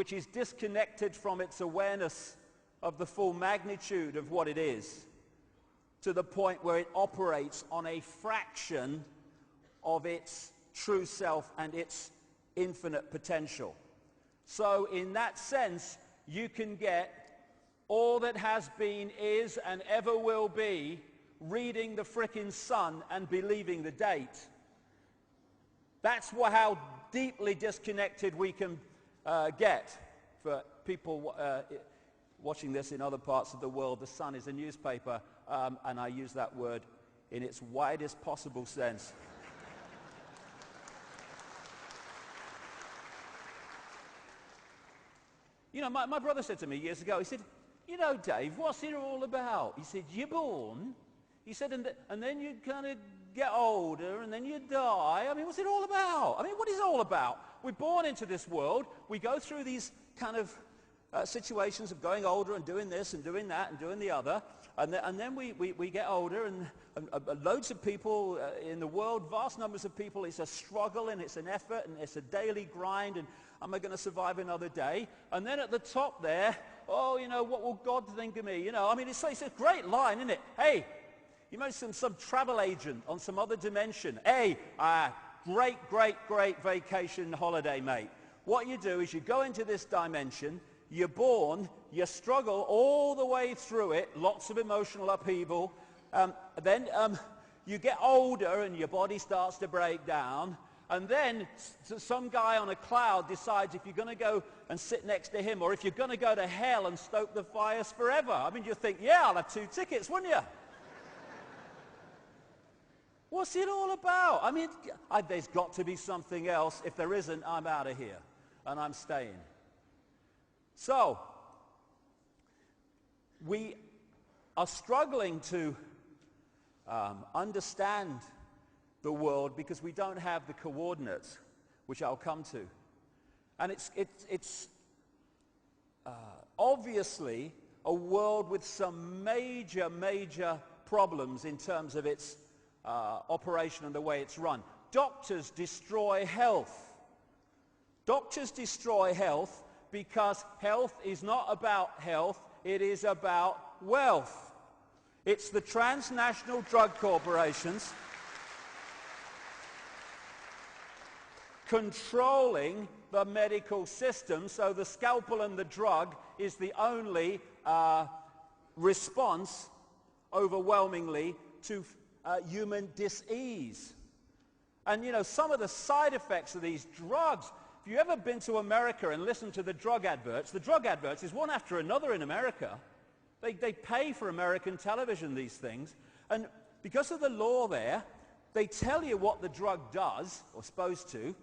which is disconnected from its awareness of the full magnitude of what it is, to the point where it operates on a fraction of its true self and its infinite potential. So in that sense, you can get all that has been, is, and ever will be reading the frickin' sun and believing the date. That's how deeply disconnected we can get. For people watching this in other parts of the world, the Sun is a newspaper, and I use that word in its widest possible sense. You know, my brother said to me years ago, he said, you know, Dave, what's it all about? He said, you're born. He said, and then you kind of get older, and then you die. I mean, what's it all about? I mean, what is it all about? We're born into this world. We go through these kind of situations of going older and doing this and doing that and doing the other. And then we get older, and loads of people in the world, vast numbers of people, it's a struggle and it's an effort and it's a daily grind, and am I going to survive another day? And then at the top there, oh, you know, what will God think of me? You know, I mean, it's a great line, isn't it? Hey, you know, some travel agent on some other dimension. Hey, great vacation holiday, mate. What you do is you go into this dimension, you're born, you struggle all the way through it, lots of emotional upheaval. Then you get older and your body starts to break down. And then some guy on a cloud decides if you're going to go and sit next to him, or if you're going to go to hell and stoke the fires forever. I mean, you think, yeah, I'll have 2 tickets, wouldn't you? What's it all about? I mean, there's got to be something else. If there isn't, I'm out of here, and I'm staying. So, we are struggling to understand the world because we don't have the coordinates, which I'll come to. And it's obviously a world with some major problems in terms of its operation and the way it's run. Doctors destroy health. Doctors destroy health because health is not about health, it is about wealth. It's the transnational drug corporations controlling the medical system, so the scalpel and the drug is the only response, overwhelmingly, to human dis-ease. And you know, some of the side effects of these drugs, if you've ever been to America and listened to the drug adverts is one after another in America. They pay for American television, these things, and because of the law there, they tell you what the drug does, or supposed to,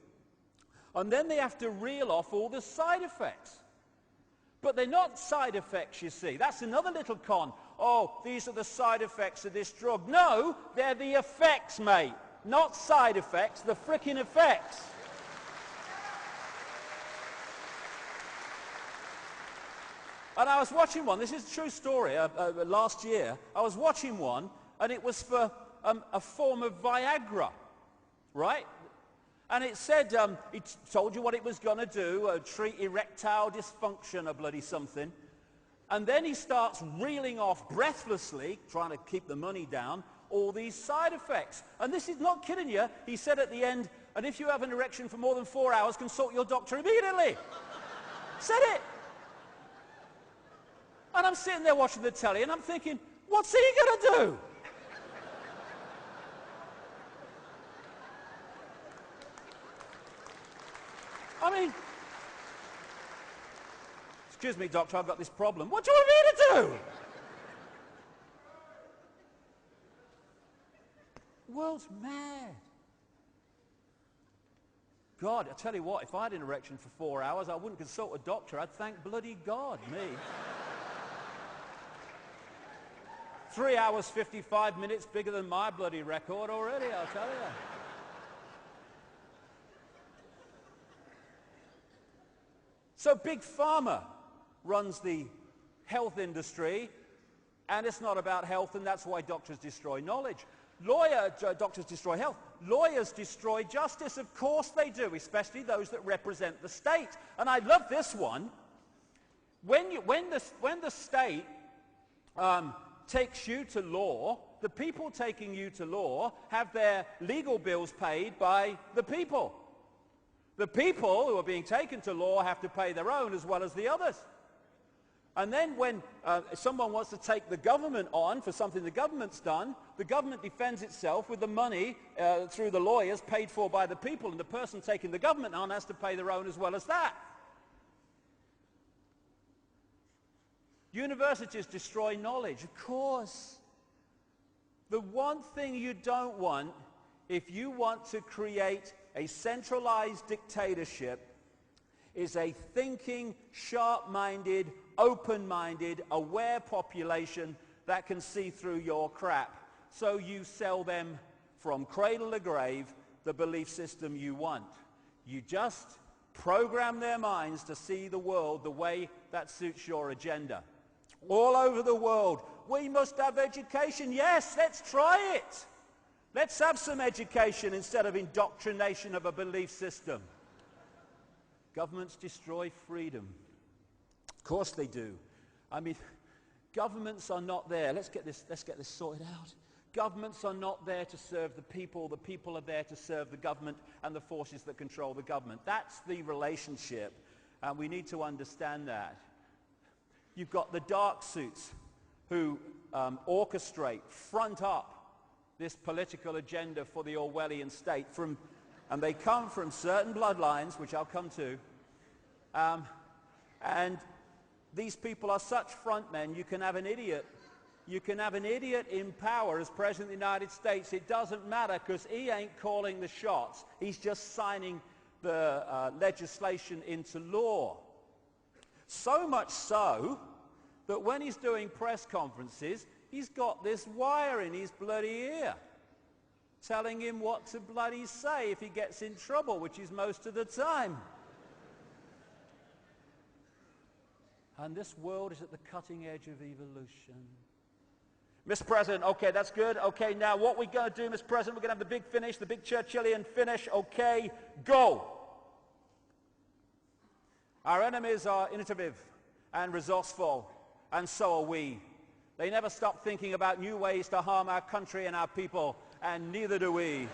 and then they have to reel off all the side effects. But they're not side effects, you see. That's another little con. Oh, these are the side effects of this drug. No, they're the effects, mate. Not side effects, the frickin' effects. And I was watching one, this is a true story, last year. I was watching one, and it was for a form of Viagra, right? And it said, it told you what it was going to do, treat erectile dysfunction or bloody something. And then he starts reeling off breathlessly, trying to keep the money down, all these side effects. And this is not kidding you. He said at the end, and if you have an erection for more than 4 hours, consult your doctor immediately. Said it. And I'm sitting there watching the telly, and I'm thinking, what's he going to do? I mean, excuse me, doctor, I've got this problem. What do you want me to do? The world's mad. God, I tell you what, if I had an erection for 4 hours, I wouldn't consult a doctor. I'd thank bloody God, me. 3 hours, 55 minutes, bigger than my bloody record already, I'll tell you. So Big Pharma runs the health industry, and it's not about health, and that's why doctors destroy knowledge. Doctors destroy health. lawyers destroy justice. Of course they do, especially those that represent the state. And I love this one. When the state takes you to law, the people taking you to law have their legal bills paid by the people. The people who are being taken to law have to pay their own as well as the others. And then when someone wants to take the government on for something the government's done, the government defends itself with the money through the lawyers paid for by the people, and the person taking the government on has to pay their own as well as that. Universities destroy knowledge, of course. The one thing you don't want, if you want to create a centralized dictatorship, is a thinking, sharp-minded, open-minded, aware population that can see through your crap. So you sell them from cradle to grave the belief system you want. You just program their minds to see the world the way that suits your agenda. All over the world, we must have education. Yes, let's try it. Let's have some education instead of indoctrination of a belief system. Governments destroy freedom. Of course they do. I mean, governments are not there. Let's get this sorted out. Governments are not there to serve the people. The people are there to serve the government and the forces that control the government. That's the relationship, and we need to understand that. You've got the dark suits who orchestrate, front up this political agenda for the Orwellian state, and they come from certain bloodlines, which I'll come to, and these people are such frontmen. You can have an idiot in power as President of the United States. It doesn't matter, because he ain't calling the shots. He's just signing the legislation into law. So much so that when he's doing press conferences, he's got this wire in his bloody ear telling him what to bloody say if he gets in trouble, which is most of the time. And this world is at the cutting edge of evolution. Mr. President, okay, that's good. Okay, now what we're going to do, Mr. President, we're going to have the big finish, the big Churchillian finish. Okay, go. Our enemies are innovative and resourceful, and so are we. They never stop thinking about new ways to harm our country and our people, and neither do we.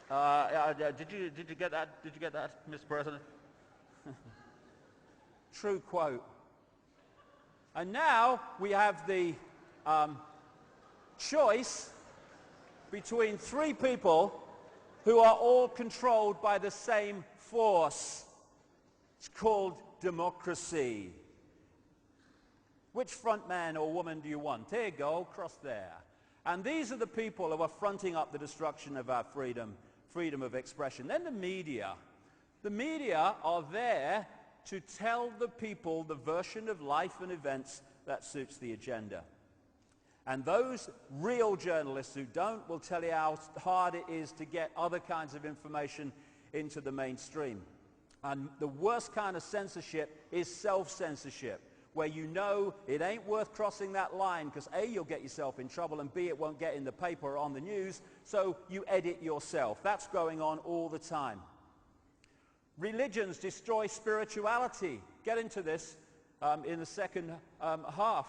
Did you get that? Did you get that, Mr. President? True quote. And now we have the choice between three people who are all controlled by the same force. It's called democracy. Which front man or woman do you want? There you go, cross there. And these are the people who are fronting up the destruction of our freedom of expression. Then the media. The media are there to tell the people the version of life and events that suits the agenda. And those real journalists who don't will tell you how hard it is to get other kinds of information into the mainstream. And the worst kind of censorship is self-censorship, where you know it ain't worth crossing that line because A, you'll get yourself in trouble, and B, it won't get in the paper or on the news, so you edit yourself. That's going on all the time. Religions destroy spirituality. Get into this in the second half.